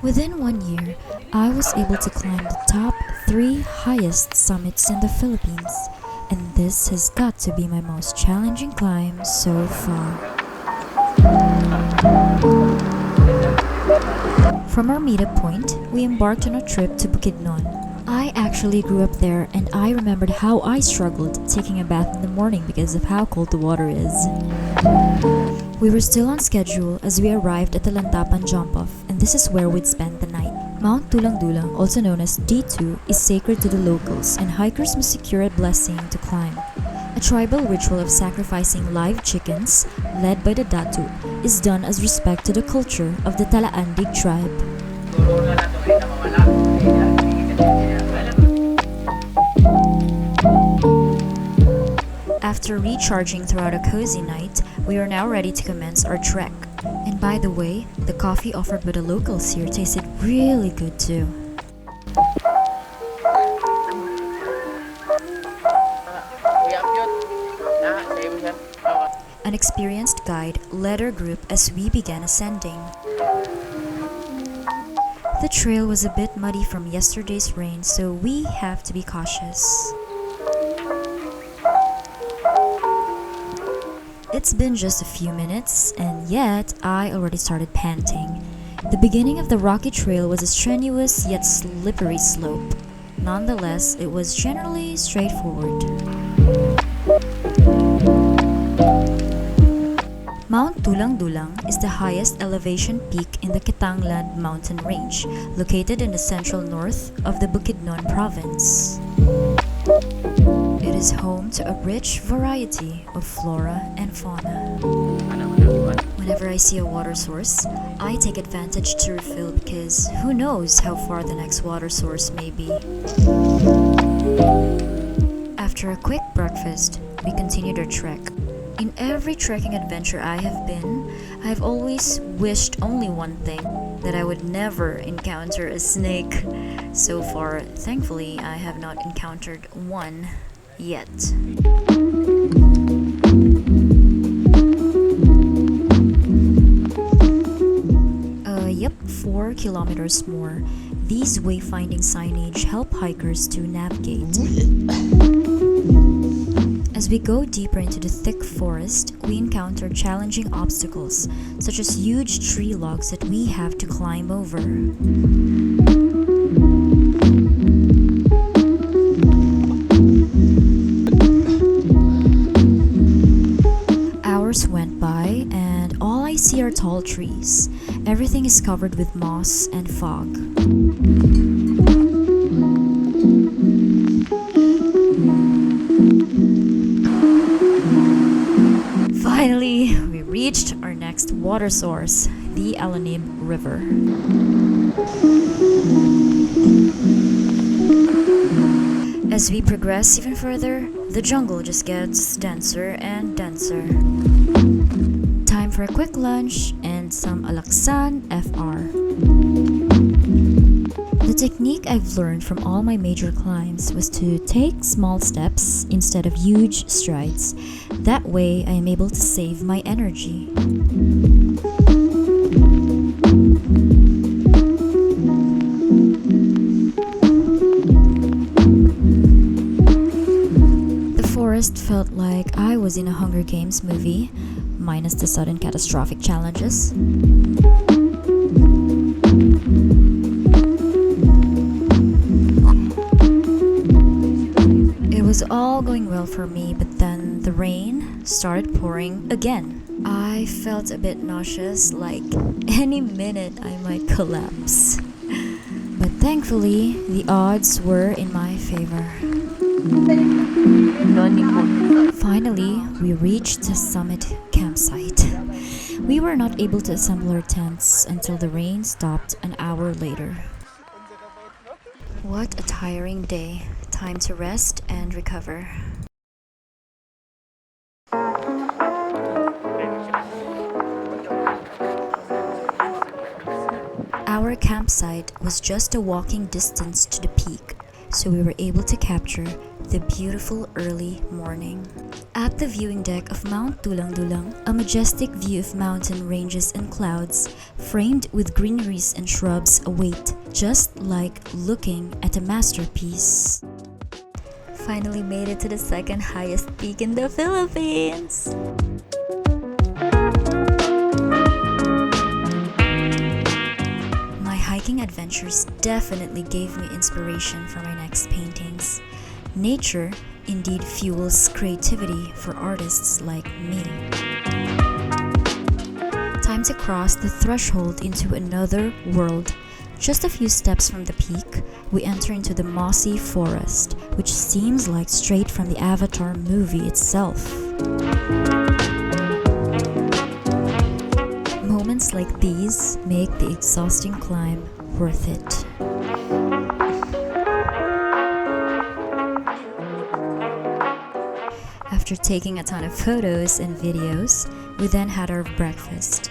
Within 1 year, I was able to climb the top 3 highest summits in the Philippines, and this has got to be my most challenging climb so far. From our meetup point, we embarked on a trip to Bukidnon. I actually grew up there and I remembered how I struggled taking a bath in the morning because of how cold the water is. We were still on schedule as we arrived at the Lantapan jump-off, and this is where we'd spend the night. Mount Dulang-Dulang, also known as D2, is sacred to the locals and hikers must secure a blessing to climb. A tribal ritual of sacrificing live chickens, led by the Datu, is done as respect to the culture of the Talaandig tribe. After recharging throughout a cozy night, we are now ready to commence our trek. And by the way, the coffee offered by the locals here tasted really good too. An experienced guide led our group as we began ascending. The trail was a bit muddy from yesterday's rain, so we have to be cautious. It's been just a few minutes, and yet I already started panting. The beginning of the rocky trail was a strenuous yet slippery slope. Nonetheless, it was generally straightforward. Mount Dulang-Dulang is the highest elevation peak in the Kitanglad mountain range, located in the central north of the Bukidnon province. It is home to a rich variety of flora and fauna. Whenever I see a water source, I take advantage to refill because who knows how far the next water source may be. After a quick breakfast, we continued our trek. In every trekking adventure I have been, I have always wished only one thing, that I would never encounter a snake. So far, thankfully, I have not encountered one yet. Yep, 4 kilometers more. These wayfinding signage help hikers to navigate. As we go deeper into the thick forest, we encounter challenging obstacles, such as huge tree logs that we have to climb over. Hours went by, and all I see are tall trees. Everything is covered with moss and fog. Finally, we reached our next water source, the Alanib River. As we progress even further, the jungle just gets denser and denser. Time for a quick lunch and some alaksan FR. The technique I've learned from all my major climbs was to take small steps instead of huge strides. That way, I am able to save my energy. The forest felt like I was in a Hunger Games movie, minus the sudden catastrophic challenges. It was all going well for me, but then the rain started pouring again. I felt a bit nauseous, like any minute I might collapse. But thankfully, the odds were in my favor. Finally, we reached the summit campsite. We were not able to assemble our tents until the rain stopped an hour later. What a tiring day. Time to rest and recover. Our campsite was just a walking distance to the peak. so we were able to capture the beautiful early morning. At the viewing deck of Mount Dulang-Dulang, a majestic view of mountain ranges and clouds, framed with greeneries and shrubs, await, just like looking at a masterpiece. Finally made it to the second highest peak in the Philippines! My hiking adventures definitely gave me inspiration for my next paintings. Nature indeed fuels creativity for artists like me. Time to cross the threshold into another world. Just a few steps from the peak, we enter into the mossy forest, which seems like straight from the Avatar movie itself. Moments like these make the exhausting climb worth it. After taking a ton of photos and videos, we then had our breakfast.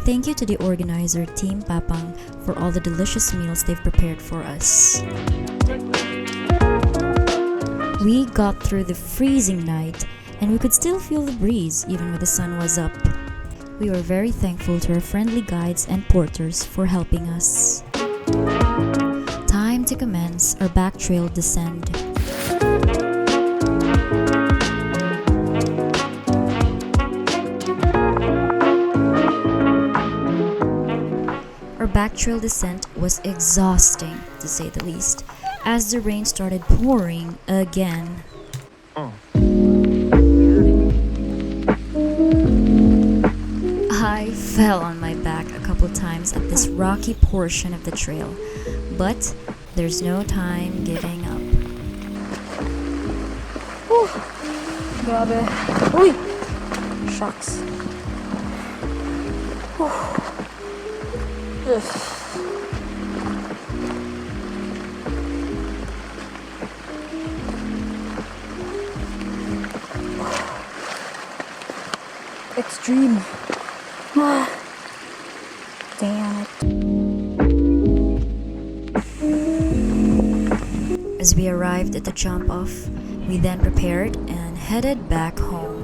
Thank you to the organizer, Team Papang, for all the delicious meals they've prepared for us. We got through the freezing night, and we could still feel the breeze even when the sun was up. We were very thankful to our friendly guides and porters for helping us. Time to commence our backtrail descent. Our backtrail descent was exhausting, to say the least, as the rain started pouring again. I fell on my back a couple times at this rocky portion of the trail, but there's no time giving up. Grabe. Uy! Shucks. Extreme. Damn it. As we arrived at the jump off, we then prepared and headed back home.